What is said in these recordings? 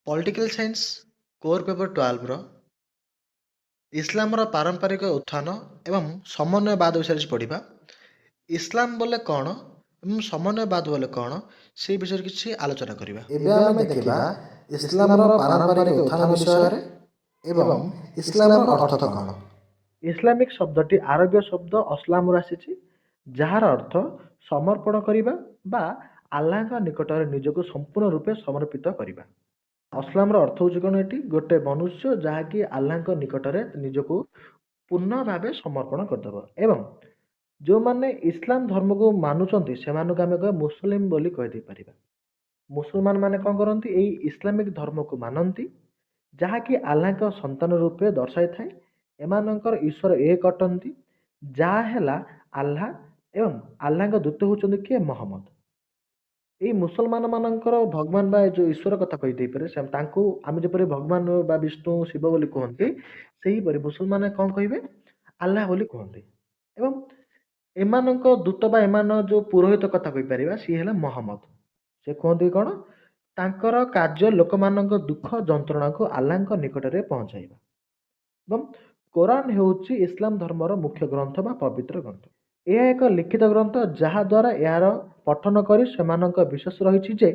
Political science core paper 12ର ଇସଲାମର ପାରମ୍ପରିକ ଉତ୍ଥାନ ଏବଂ ସମନ୍ୱୟବାଦ ବିଷୟରେ ପଢ଼ିବା। ଇସଲାମ ବୋଲେ କ'ଣ ଏବଂ ସମନ୍ୱୟବାଦ ବୋଲେ କ'ଣ ସେ ବିଷୟରେ କିଛି ଆଲୋଚନା କରିବା। ଏବେ ଆମେ ଦେଖିବା ଇସଲାମର ପାରମ୍ପରିକ ଉତ୍ଥାନ ବିଷୟରେ ଏବଂ ଇସଲାମର ଅର୍ଥ କ'ଣ। ଇସଲାମିକ ଶବ୍ଦଟି ଆରବୀୟ ଶବ୍ଦ ଅସଲାମରୁ ଆସିଛି, ଯାହାର ଅର୍ଥ ସମର୍ପଣ କରିବା ବା ଆଲ୍ଲାହଙ୍କ ନିକଟରେ ନିଜକୁ ସମ୍ପୂର୍ଣ୍ଣ ରୂପେ ସମର୍ପିତ କରିବା। ଅସଲାମର ଅର୍ଥ ହେଉଛି କ'ଣ? ଏଠି ଗୋଟେ ମନୁଷ୍ୟ ଯାହାକି ଆଲ୍ଲାହଙ୍କ ନିକଟରେ ନିଜକୁ ପୂର୍ଣ୍ଣ ଭାବେ ସମର୍ପଣ କରିଦେବ। ଏବଂ ଯେଉଁମାନେ ଇସଲାମ ଧର୍ମକୁ ମାନୁଛନ୍ତି ସେମାନଙ୍କୁ ଆମେ କହିବା ମୁସଲିମ ବୋଲି କହିଦେଇପାରିବା। ମୁସଲମାନ ମାନେ କ'ଣ କରନ୍ତି? ଏଇ ଇସଲାମିକ ଧର୍ମକୁ ମାନନ୍ତି, ଯାହାକି ଆଲ୍ଲାହଙ୍କ ସନ୍ତାନ ରୂପେ ଦର୍ଶାଇଥାଏ। ଏମାନଙ୍କର ଈଶ୍ୱର ଏକ ଅଟନ୍ତି, ଯାହା ହେଲା ଆଲ୍ଲାହ, ଏବଂ ଆଲ୍ଲାହଙ୍କ ଦୂତ ହେଉଛନ୍ତି କିଏ? ମହମ୍ମଦ। ଏଇ ମୁସଲମାନ ମାନଙ୍କର ଭଗବାନ ବା ଯେଉଁ ଈଶ୍ୱର କଥା କହିଦେଇପାରେ, ତାଙ୍କୁ ଆମେ ଯେପରି ଭଗବାନ ବା ବିଷ୍ଣୁ ଶିବ ବୋଲି କୁହନ୍ତି, ସେହିପରି ମୁସଲମାନ କ'ଣ କହିବେ? ଆଲ୍ଲାହ ବୋଲି କୁହନ୍ତି। ଏବଂ ଏମାନଙ୍କ ଦୂତ ବା ଏମାନଙ୍କ ଯେଉଁ ପୁରୋହିତ କଥା କହିପାରିବା, ସିଏ ହେଲା ମହମ୍ମଦ। ସେ କୁହନ୍ତି କ'ଣ? ତାଙ୍କର କାର୍ଯ୍ୟ ଲୋକମାନଙ୍କ ଦୁଃଖ ଯନ୍ତ୍ରଣାକୁ ଆଲ୍ଲାହଙ୍କ ନିକଟରେ ପହଞ୍ଚାଇବା। ଏବଂ କୋରାନ ହେଉଛି ଇସଲାମ ଧର୍ମର ମୁଖ୍ୟ ଗ୍ରନ୍ଥ ବା ପବିତ୍ର ଗ୍ରନ୍ଥ। ଏହା ଏକ ଲିଖିତ ଗ୍ରନ୍ଥ, ଯାହାଦ୍ୱାରା ଏହାର ପଠନ କରି ସେମାନଙ୍କ ବିଶ୍ୱାସ ରହିଛି ଯେ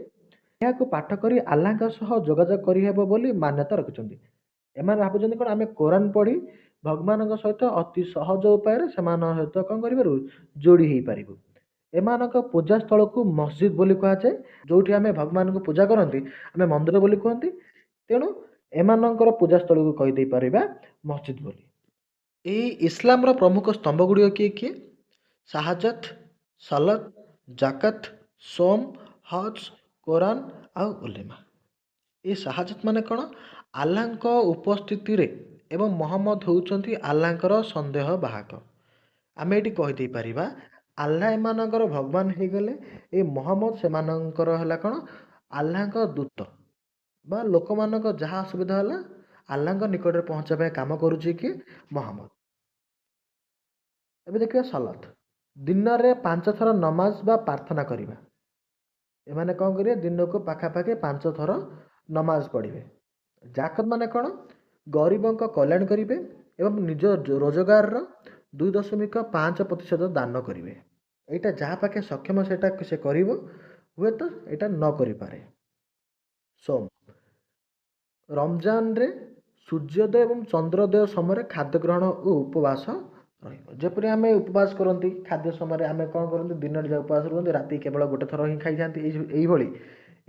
ଏହାକୁ ପାଠ କରି ଆଲ୍ଲାହଙ୍କ ସହ ଯୋଗାଯୋଗ କରିହେବ ବୋଲି ମାନ୍ୟତା ରଖିଛନ୍ତି। ଏମାନେ ଭାବୁଛନ୍ତି କ'ଣ? ଆମେ କୋରାନ ପଢ଼ି ଭଗବାନଙ୍କ ସହିତ ଅତି ସହଜ ଉପାୟରେ ସେମାନଙ୍କ ସହିତ କ'ଣ କରିପାରିବୁ? ଯୋଡ଼ି ହେଇପାରିବୁ। ଏମାନଙ୍କ ପୂଜା ସ୍ଥଳକୁ ମସଜିଦ୍ ବୋଲି କୁହାଯାଏ। ଯେଉଁଠି ଆମେ ଭଗବାନଙ୍କୁ ପୂଜା କରନ୍ତି ଆମେ ମନ୍ଦିର ବୋଲି କୁହନ୍ତି। ତେଣୁ ଏମାନଙ୍କର ପୂଜା ସ୍ଥଳକୁ କହିଦେଇପାରିବା ମସଜିଦ୍ ବୋଲି। ଏହି ଇସଲାମର ପ୍ରମୁଖ ସ୍ତମ୍ଭ ଗୁଡ଼ିକ କିଏ କିଏ? ଶାହାଦାତ, ସଲାତ, ଜାକାତ, ସୋମ, ହଜ, କୋରାନ ଆଉ ଉଲେମା। ଏ ଶାହାଦାତ ମାନେ କ'ଣ? ଆଲ୍ଲାହଙ୍କ ଉପସ୍ଥିତିରେ ଏବଂ ମହମ୍ମଦ ହେଉଛନ୍ତି ଆଲ୍ଲାହଙ୍କର ସନ୍ଦେହ ବାହକ। ଆମେ ଏଠି କହିଦେଇପାରିବା ଆଲ୍ଲାହ ଏମାନଙ୍କର ଭଗବାନ ହେଇଗଲେ, ଏ ମହମ୍ମଦ ସେମାନଙ୍କର ହେଲା କ'ଣ? ଆଲ୍ଲାହଙ୍କ ଦୂତ। ବା ଲୋକମାନଙ୍କ ଯାହା ଅସୁବିଧା ହେଲା ଆଲ୍ଲାହଙ୍କ ନିକଟରେ ପହଞ୍ଚିବା ପାଇଁ କାମ କରୁଛି କିଏ? ମହମ୍ମଦ। ଏବେ ଦେଖିବା ସଲାତ। ଦିନରେ 5 ଥର ନମାଜ ବା ପ୍ରାର୍ଥନା କରିବା। ଏମାନେ କ'ଣ କରିବେ? ଦିନକୁ ପାଖାପାଖି 5 ଥର ନମାଜ ପଢ଼ିବେ। ଜାକତ ମାନେ କ'ଣ? ଗରିବଙ୍କ କଲ୍ୟାଣ କରିବେ ଏବଂ ନିଜ ରୋଜଗାରର 2.5% ଦାନ କରିବେ। ଏଇଟା ଯାହା ପାଖେ ସକ୍ଷମ ସେଇଟା ସେ କରିବ, ହୁଏତ ଏଇଟା ନ କରିପାରେ। ସୋମ, ରମଜାନରେ ସୂର୍ଯ୍ୟୋଦୟ ଏବଂ ଚନ୍ଦ୍ରୋଦୟ ସମୟରେ ଖାଦ୍ୟ ଗ୍ରହଣ ଓ ଉପବାସ ରହିବ। ଯେପରି ଆମେ ଉପବାସ କରନ୍ତି, ଖାଦ୍ୟ ସମୟରେ ଆମେ କ'ଣ କରନ୍ତି? ଦିନରେ ଯାହା ଉପବାସ ରୁହନ୍ତି, ରାତି କେବଳ ଗୋଟେ ଥର ହିଁ ଖାଇଥାନ୍ତି। ଏଇଭଳି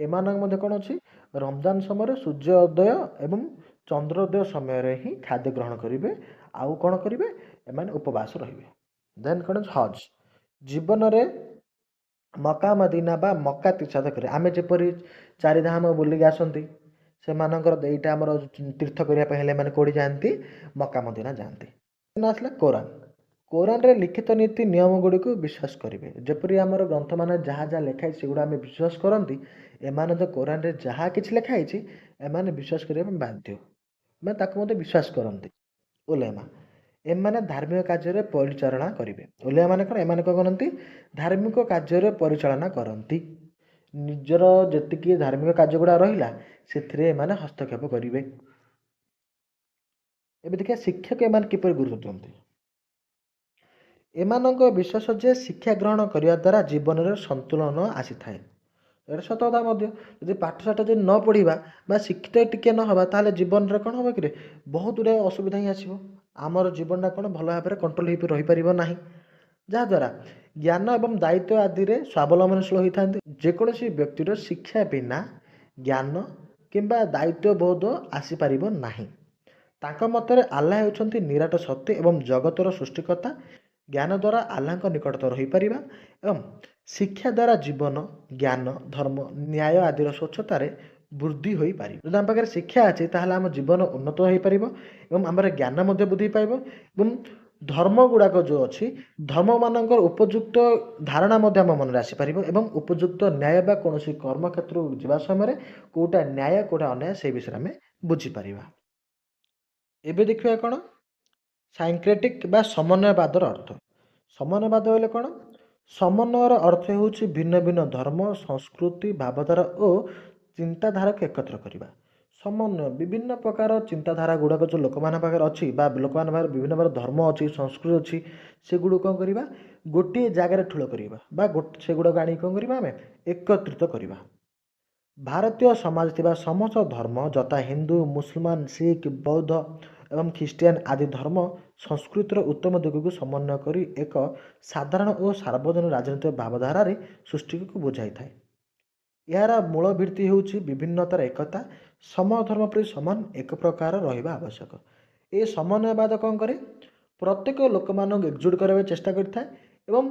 ଏମାନଙ୍କ ମଧ୍ୟ କ'ଣ ଅଛି? ରମଜାନ ସମୟରେ ସୂର୍ଯ୍ୟୋଦୟ ଏବଂ ଚନ୍ଦ୍ରୋଦୟ ସମୟରେ ହିଁ ଖାଦ୍ୟ ଗ୍ରହଣ କରିବେ। ଆଉ କ'ଣ କରିବେ? ଏମାନେ ଉପବାସ ରହିବେ। ଦେନ୍ କ'ଣ? ହଜ। ଜୀବନରେ ମକ୍କା ମଦିନା ବା ମକ୍କା ତୀର୍ଥ କରିବେ। ଆମେ ଯେପରି ଚାରିଧାମ ବୁଲିକି ଆସନ୍ତି, ସେମାନଙ୍କର ଏଇଟା ଆମର ତୀର୍ଥ କରିବା ପାଇଁ ହେଲେ ଏମାନେ କେଉଁଠି ଯାଆନ୍ତି? ମକ୍କା ମଦିନା ଯାଆନ୍ତି। ଆସିଲା କୋରାନ। କୋରାନରେ ଲିଖିତ ନୀତି ନିୟମ ଗୁଡ଼ିକୁ ବିଶ୍ୱାସ କରିବେ। ଯେପରି ଆମର ଗ୍ରନ୍ଥମାନେ ଯାହା ଯାହା ଲେଖା ହେଇଛି ସେଗୁଡ଼ା ଆମେ ବିଶ୍ୱାସ କରନ୍ତି, ଏମାନେ ତ କୋରାନରେ ଯାହା କିଛି ଲେଖା ହେଇଛି ଏମାନେ ବିଶ୍ୱାସ କରିବା ପାଇଁ ବାଧ୍ୟ। ମାନେ ତାକୁ ମଧ୍ୟ ବିଶ୍ୱାସ କରନ୍ତି। ଉଲେମା, ଏମାନେ ଧାର୍ମିକ କାର୍ଯ୍ୟରେ ପରିଚାଳନା କରିବେ। ଉଲେମା ମାନେ କ'ଣ? ଏମାନେ କ'ଣ କରନ୍ତି? ଧାର୍ମିକ କାର୍ଯ୍ୟରେ ପରିଚାଳନା କରନ୍ତି। ନିଜର ଯେତିକି ଧାର୍ମିକ କାର୍ଯ୍ୟ ଗୁଡ଼ା ରହିଲା ସେଥିରେ ଏମାନେ ହସ୍ତକ୍ଷେପ କରିବେ। ଏବେ ଦେଖିବା ଶିକ୍ଷକ ଏମାନେ କିପରି ଗୁରୁତ୍ୱ ଦିଅନ୍ତି। ଏମାନଙ୍କ ବିଶ୍ୱାସ ଯେ ଶିକ୍ଷା ଗ୍ରହଣ କରିବା ଦ୍ୱାରା ଜୀବନରେ ସନ୍ତୁଳନ ଆସିଥାଏ। ଏଇଟା ସତ କଥା ମଧ୍ୟ। ଯଦି ପାଠଶାଠ ଯଦି ନ ପଢ଼ିବା ବା ଶିକ୍ଷିତ ଟିକେ ନ ହେବା, ତାହେଲେ ଜୀବନରେ କ'ଣ ହେବ କି? ବହୁତ ଗୁଡ଼ିଏ ଅସୁବିଧା ହିଁ ଆସିବ। ଆମର ଜୀବନଟା କ'ଣ ଭଲ ଭାବରେ କଣ୍ଟ୍ରୋଲ ହେଇ ରହିପାରିବ ନାହିଁ। ଯାହାଦ୍ୱାରା ଜ୍ଞାନ ଏବଂ ଦାୟିତ୍ୱ ଆଦିରେ ସ୍ୱାବଲମ୍ବନଶୀଳ ହୋଇଥାନ୍ତି। ଯେକୌଣସି ବ୍ୟକ୍ତିର ଶିକ୍ଷା ବିନା ଜ୍ଞାନ କିମ୍ବା ଦାୟିତ୍ୱବୋଧ ଆସିପାରିବ ନାହିଁ। ତାଙ୍କ ମତରେ ଆଲ୍ଲାହ ହେଉଛନ୍ତି ନିରାଟ ସତ୍ୟ ଏବଂ ଜଗତର ସୃଷ୍ଟିକର୍ତ୍ତା। ଜ୍ଞାନ ଦ୍ୱାରା ଆଲ୍ଲାହଙ୍କ ନିକଟତର ହୋଇପାରିବା ଏବଂ ଶିକ୍ଷା ଦ୍ୱାରା ଜୀବନ, ଜ୍ଞାନ, ଧର୍ମ, ନ୍ୟାୟ ଆଦିର ସ୍ୱଚ୍ଛତାରେ ବୃଦ୍ଧି ହୋଇପାରିବ। ଯଦି ଆମ ପାଖରେ ଶିକ୍ଷା ଅଛି ତାହେଲେ ଆମ ଜୀବନ ଉନ୍ନତ ହୋଇପାରିବ ଏବଂ ଆମର ଜ୍ଞାନ ମଧ୍ୟ ବୃଦ୍ଧି ପାଇବ ଏବଂ ଧର୍ମ ଗୁଡ଼ାକ ଯେଉଁ ଅଛି, ଧର୍ମମାନଙ୍କର ଉପଯୁକ୍ତ ଧାରଣା ମଧ୍ୟ ଆମ ମନରେ ଆସିପାରିବ ଏବଂ ଉପଯୁକ୍ତ ନ୍ୟାୟ ବା କୌଣସି କର୍ମକ୍ଷେତ୍ରକୁ ଯିବା ସମୟରେ କେଉଁଟା ନ୍ୟାୟ କେଉଁଟା ଅନ୍ୟାୟ ସେହି ବିଷୟରେ ଆମେ ବୁଝିପାରିବା। ଏବେ ଦେଖିବା କ'ଣ? ସାଇକ୍ରେଟିକ୍ ବା ସମନ୍ୱୟବାଦର ଅର୍ଥ। ସମନ୍ୱୟବାଦ ହେଲେ କ'ଣ? ସମନ୍ୱୟର ଅର୍ଥ ହେଉଛି ଭିନ୍ନ ଭିନ୍ନ ଧର୍ମ, ସଂସ୍କୃତି, ଭାବଧାରା ଓ ଚିନ୍ତାଧାରାକୁ ଏକତ୍ର କରିବା। ସମନ୍ୱୟ ବିଭିନ୍ନ ପ୍ରକାର ଚିନ୍ତାଧାରା ଗୁଡ଼ାକ ଯେଉଁ ଲୋକମାନଙ୍କ ପାଖରେ ଅଛି ବା ଲୋକମାନଙ୍କ ପାଖରେ ବିଭିନ୍ନ ପ୍ରକାର ଧର୍ମ ଅଛି ସଂସ୍କୃତି ଅଛି ସେଗୁଡ଼ିକୁ କ'ଣ କରିବା ଗୋଟିଏ ଜାଗାରେ ଠୁଳ କରିବା ବା ସେଗୁଡ଼ାକୁ ଆଣିକି କ'ଣ କରିବା ଆମେ ଏକତ୍ରିତ କରିବା। ଭାରତୀୟ ସମାଜ ଥିବା ସମସ୍ତ ଧର୍ମ ଯଥା ହିନ୍ଦୁ ମୁସଲମାନ ଶିଖ ବୌଦ୍ଧ ଏବଂ ଖ୍ରୀଷ୍ଟିଆନ ଆଦି ଧର୍ମ ସଂସ୍କୃତିର ଉତ୍ତମ ଦିଗକୁ ସମନ୍ୱୟ କରି ଏକ ସାଧାରଣ ଓ ସାର୍ବଜନୀନ ରାଜନୈତିକ ଭାବଧାରାରେ ସୃଷ୍ଟିକୁ ବୁଝାଇଥାଏ। ଏହାର ମୂଳ ଭିତ୍ତି ହେଉଛି ବିଭିନ୍ନତାର ଏକତା ସମ ଧର୍ମ ପ୍ରତି ସମାନ ଏକ ପ୍ରକାର ରହିବା ଆବଶ୍ୟକ। ଏ ସମନ୍ୱୟବାଦ କ'ଣ କରେ ପ୍ରତ୍ୟେକ ଲୋକମାନଙ୍କୁ ଏକଜୁଟ କରିବାକୁ ଚେଷ୍ଟା କରିଥାଏ ଏବଂ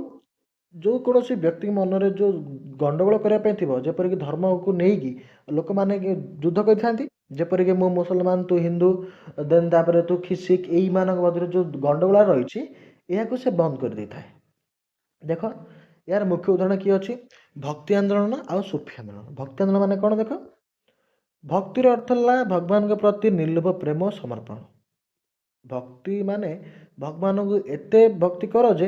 ଯେଉଁ କୌଣସି ବ୍ୟକ୍ତି ମନରେ ଯେଉଁ ଗଣ୍ଡଗୋଳ କରିବା ପାଇଁ ଥିବ ଯେପରିକି ଧର୍ମକୁ ନେଇକି ଲୋକମାନେ ଯୁଦ୍ଧ କରିଥାନ୍ତି ଯେପରିକି ମୁଁ ମୁସଲମାନ ତୁ ହିନ୍ଦୁ ଦେନ୍ ତାପରେ ତୁ ଶିଖ ଏଇମାନଙ୍କ ମଧ୍ୟରେ ଯେଉଁ ଗଣ୍ଡଗୋଳ ରହିଛି ଏହାକୁ ସେ ବନ୍ଦ କରିଦେଇଥାଏ। ଦେଖ ଏହାର ମୁଖ୍ୟ ଉଦାହରଣ କିଏ ଅଛି ଭକ୍ତି ଆନ୍ଦୋଳନ ଆଉ ସୁଫି ଆନ୍ଦୋଳନ। ଭକ୍ତି ଆନ୍ଦୋଳନ ମାନେ କ'ଣ ଦେଖ ଭକ୍ତିର ଅର୍ଥ ହେଲା ଭଗବାନଙ୍କ ପ୍ରତି ନିର୍ଲୋଭ ପ୍ରେମ ଓ ସମର୍ପଣ। ଭକ୍ତି ମାନେ ଭଗବାନଙ୍କୁ ଏତେ ଭକ୍ତି କର ଯେ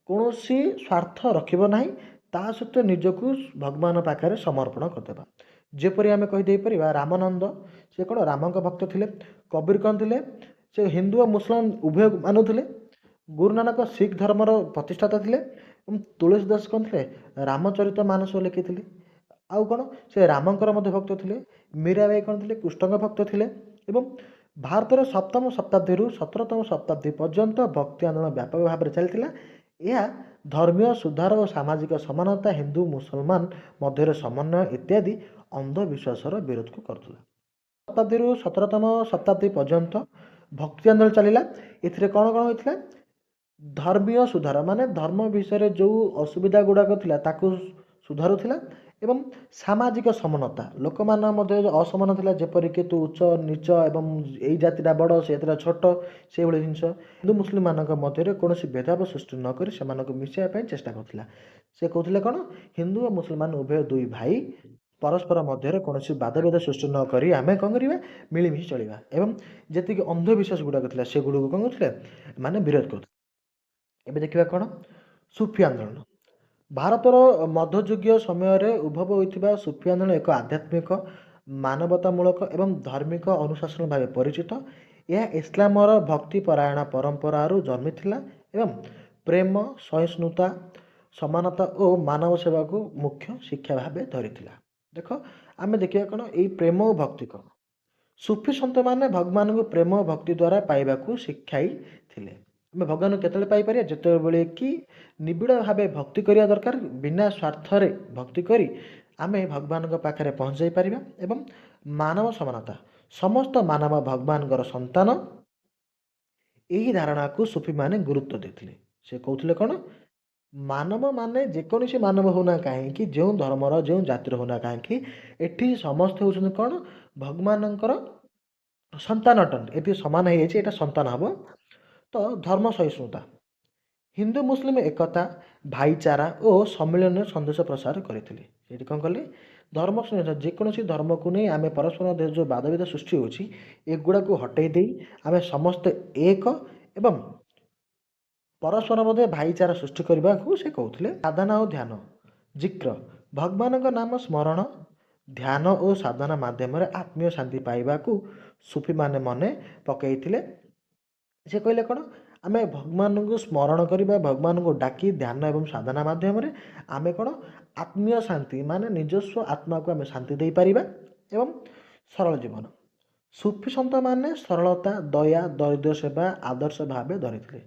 କୌଣସି ସ୍ୱାର୍ଥ ରଖିବ ନାହିଁ ତା ସହିତ ନିଜକୁ ଭଗବାନ ପାଖରେ ସମର୍ପଣ କରିଦେବା। ଯେପରି ଆମେ କହିଦେଇପାରିବା ରାମାନନ୍ଦ ସେ କ'ଣ ରାମଙ୍କ ଭକ୍ତ ଥିଲେ। କବୀର କ'ଣ ଥିଲେ ସେ ହିନ୍ଦୁ ଓ ମୁସଲମାନ ଉଭୟ ମାନୁଥିଲେ। ଗୁରୁ ନାନକ ଶିଖ ଧର୍ମର ପ୍ରତିଷ୍ଠାତା ଥିଲେ ଏବଂ ତୁଳସୀ ଦାସ କ'ଣ ଥିଲେ ରାମଚରିତ ମାନସ ଲେଖିଥିଲେ। ଆଉ କ'ଣ ସେ ରାମଙ୍କର ମଧ୍ୟ ଭକ୍ତ ଥିଲେ। ମୀରାବାଇ କ'ଣ ଥିଲେ କୃଷ୍ଣଙ୍କ ଭକ୍ତ ଥିଲେ। ଏବଂ ଭାରତର ସପ୍ତମ ଶତାବ୍ଦୀରୁ 17ତମ ଶତାବ୍ଦୀ ପର୍ଯ୍ୟନ୍ତ ଭକ୍ତି ଆନ୍ଦୋଳନ ବ୍ୟାପକ ଭାବରେ ଚାଲିଥିଲା। ଏହା ଧର୍ମୀୟ ସୁଧାର ଓ ସାମାଜିକ ସମାନତା ହିନ୍ଦୁ ମୁସଲମାନ ମଧ୍ୟରେ ସମନ୍ୱୟ ଇତ୍ୟାଦି ଅନ୍ଧବିଶ୍ୱାସର ବିରୋଧକୁ କରୁଥିଲା। ଶତାବ୍ଦୀରୁ 17ତମ ଶତାବ୍ଦୀ ପର୍ଯ୍ୟନ୍ତ ଭକ୍ତି ଆନ୍ଦୋଳନ ଚାଲିଲା। ଏଥିରେ କ'ଣ କ'ଣ ହୋଇଥିଲା ଧର୍ମୀୟ ସୁଧାର ମାନେ ଧର୍ମ ବିଷୟରେ ଯେଉଁ ଅସୁବିଧା ଗୁଡ଼ାକ ଥିଲା ତାକୁ ସୁଧାରୁଥିଲା ଏବଂ ସାମାଜିକ ସମାନତା ଲୋକମାନଙ୍କ ମଧ୍ୟରେ ଯେଉଁ ଅସମାନ ଥିଲା ଯେପରିକି ତୁ ଉଚ୍ଚ ନିଚ ଏବଂ ଏଇ ଜାତିଟା ବଡ଼ ସେ ଜାତିଟା ଛୋଟ ସେଇଭଳି ଜିନିଷ ହିନ୍ଦୁ ମୁସଲିମମାନଙ୍କ ମଧ୍ୟରେ କୌଣସି ଭେଦଭାବ ସୃଷ୍ଟି ନ କରି ସେମାନଙ୍କୁ ମିଶାଇବା ପାଇଁ ଚେଷ୍ଟା କରୁଥିଲା। ସେ କହୁଥିଲେ କ'ଣ ହିନ୍ଦୁ ଓ ମୁସଲମାନ ଉଭୟ ଦୁଇ ଭାଇ ପରସ୍ପର ମଧ୍ୟରେ କୌଣସି ବାଦଭେଦ ସୃଷ୍ଟି ନ କରି ଆମେ କ'ଣ କରିବା ମିଳିମିଶି ଚଳିବା ଏବଂ ଯେତିକି ଅନ୍ଧବିଶ୍ୱାସ ଗୁଡ଼ାକ ଥିଲା ସେଗୁଡ଼ିକୁ କ'ଣ କରୁଥିଲେ ମାନେ ବିରୋଧ କରୁଥିଲେ। ଏବେ ଦେଖିବା କ'ଣ ସୁଫି ଆନ୍ଦୋଳନ। ଭାରତର ମଧ୍ୟଯୁଗୀୟ ସମୟରେ ଉଦ୍ଭବ ହୋଇଥିବା ସୁଫି ଆନ୍ଦୋଳନ ଏକ ଆଧ୍ୟାତ୍ମିକ ମାନବତାମୂଳକ ଏବଂ ଧାର୍ମିକ ଅନୁଶାସନ ଭାବେ ପରିଚିତ। ଏହା ଇସଲାମର ଭକ୍ତିପରାୟଣ ପରମ୍ପରାରୁ ଜନ୍ମିଥିଲା ଏବଂ ପ୍ରେମ ସହିଷ୍ଣୁତା ସମାନତା ଓ ମାନବ ସେବାକୁ ମୁଖ୍ୟ ଶିକ୍ଷା ଭାବେ ଧରିଥିଲା। ଦେଖ ଆମେ ଦେଖିବା କ'ଣ ଏଇ ପ୍ରେମ ଓ ଭକ୍ତି କ'ଣ ସୁଫି ସନ୍ତମାନେ ଭଗବାନଙ୍କୁ ପ୍ରେମ ଓ ଭକ୍ତି ଦ୍ୱାରା ପାଇବାକୁ ଶିଖାଇଥିଲେ। ଆମେ ଭଗବାନଙ୍କୁ କେତେବେଳେ ପାଇପାରିବା ଯେତେବେଳେ କି ନିବିଡ଼ ଭାବେ ଭକ୍ତି କରିବା ଦରକାର ବିନା ସ୍ୱାର୍ଥରେ ଭକ୍ତି କରି ଆମେ ଭଗବାନଙ୍କ ପାଖରେ ପହଞ୍ଚାଇ ପାରିବା ଏବଂ ମାନବ ସମାନତା ସମସ୍ତ ମାନବ ଭଗବାନଙ୍କର ସନ୍ତାନ ଏହି ଧାରଣାକୁ ସୁଫିମାନେ ଗୁରୁତ୍ୱ ଦେଇଥିଲେ। ସେ କହୁଥିଲେ କ'ଣ ମାନବ ମାନେ ଯେକୌଣସି ମାନବ ହେଉନା କାହିଁକି ଯେଉଁ ଧର୍ମର ଯେଉଁ ଜାତିର ହେଉନା କାହିଁକି ଏଠି ସମସ୍ତେ ହେଉଛନ୍ତି କ'ଣ ଭଗବାନଙ୍କର ସନ୍ତାନ ଅଟନ୍ତି। ଏଠି ସମାନ ହେଇଯାଇଛି ଏଇଟା ସନ୍ତାନ ହେବ। ତ ଧର୍ମ ସହିଷ୍ଣୁତା ହିନ୍ଦୁ ମୁସଲିମ ଏକତା ଭାଇଚାରା ଓ ସମ୍ମିଳନୀର ସନ୍ଦେଶ ପ୍ରସାର କରିଥିଲେ। ଏଠି କ'ଣ କଲେ ଧର୍ମ ଯେକୌଣସି ଧର୍ମକୁ ନେଇ ଆମେ ପରସ୍ପର ମଧ୍ୟରେ ଯେଉଁ ବାଦବିବାଦ ସୃଷ୍ଟି ହେଉଛି ଏଗୁଡ଼ାକୁ ହଟେଇ ଦେଇ ଆମେ ସମସ୍ତେ ଏକ ଏବଂ ପରସ୍ପର ମଧ୍ୟରେ ଭାଇଚାରା ସୃଷ୍ଟି କରିବାକୁ ସେ କହୁଥିଲେ। ସାଧନା ଓ ଧ୍ୟାନ ଜିକ୍ର ଭଗବାନଙ୍କ ନାମ ସ୍ମରଣ ଧ୍ୟାନ ଓ ସାଧନା ମାଧ୍ୟମରେ ଆତ୍ମୀୟ ଶାନ୍ତି ପାଇବାକୁ ସୁଫିମାନେ ମନେ ପକାଇଥିଲେ। ସେ କହିଲେ କ'ଣ ଆମେ ଭଗବାନଙ୍କୁ ସ୍ମରଣ କରିବା ଭଗବାନଙ୍କୁ ଡାକି ଧ୍ୟାନ ଏବଂ ସାଧନା ମାଧ୍ୟମରେ ଆମେ କ'ଣ ଆତ୍ମୀୟ ଶାନ୍ତି ମାନେ ନିଜସ୍ୱ ଆତ୍ମାକୁ ଆମେ ଶାନ୍ତି ଦେଇପାରିବା ଏବଂ ସରଳ ଜୀବନ। ସୁଫି ସନ୍ତମାନେ ସରଳତା ଦୟା ଦରିଦ୍ର ସେବା ଆଦର୍ଶ ଭାବେ ଧରିଥିଲେ।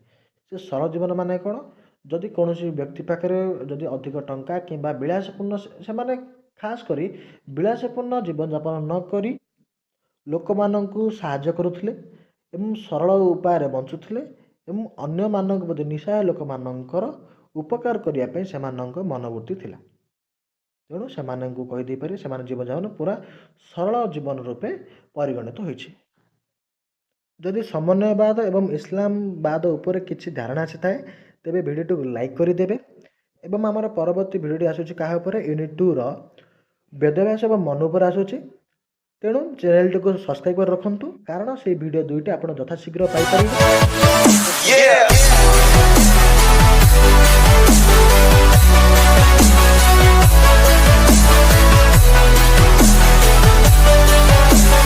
ସେ ସରଳ ଜୀବନ ମାନେ କ'ଣ ଯଦି କୌଣସି ବ୍ୟକ୍ତି ପାଖରେ ଯଦି ଅଧିକ ଟଙ୍କା କିମ୍ବା ବିଳାସପୂର୍ଣ୍ଣ ସେମାନେ ଖାସ୍ କରି ବିଳାସପୂର୍ଣ୍ଣ ଜୀବନଯାପନ ନ କରି ଲୋକମାନଙ୍କୁ ସାହାଯ୍ୟ କରୁଥିଲେ ଏବଂ ସରଳ ଉପାୟରେ ବଞ୍ଚୁଥିଲେ ଏବଂ ଅନ୍ୟମାନଙ୍କ ପ୍ରତି ନିଃସହାୟ ଲୋକମାନଙ୍କର ଉପକାର କରିବା ପାଇଁ ସେମାନଙ୍କ ମନୋବୃତ୍ତି ଥିଲା। ତେଣୁ ସେମାନଙ୍କୁ କହିଦେଇପାରିବେ ସେମାନେ ଜୀବନଯାପନ ପୁରା ସରଳ ଜୀବନ ରୂପେ ପରିଗଣିତ ହୋଇଛି। ଯଦି ସମନ୍ୱୟବାଦ ଏବଂ ଇସଲାମବାଦ ଉପରେ କିଛି ଧାରଣା ଆସିଥାଏ ତେବେ ଭିଡ଼ିଓଟିକୁ ଲାଇକ୍ କରିଦେବେ ଏବଂ ଆମର ପରବର୍ତ୍ତୀ ଭିଡ଼ିଓଟି ଆସୁଛି କାହା ଉପରେ ୟୁନିଟ୍ 2ର ବେଦବ୍ୟାସ ଏବଂ ମନୁ ଉପରେ ଆସୁଛି। ତେଣୁ ଚ୍ୟାନେଲଟିକୁ ସବସ୍କ୍ରାଇବ୍ କରି ରଖନ୍ତୁ କାରଣ ସେଇ ଭିଡ଼ିଓ ଦୁଇଟି ଆପଣ ଯଥାଶୀଘ୍ର ପାଇପାରିବେ।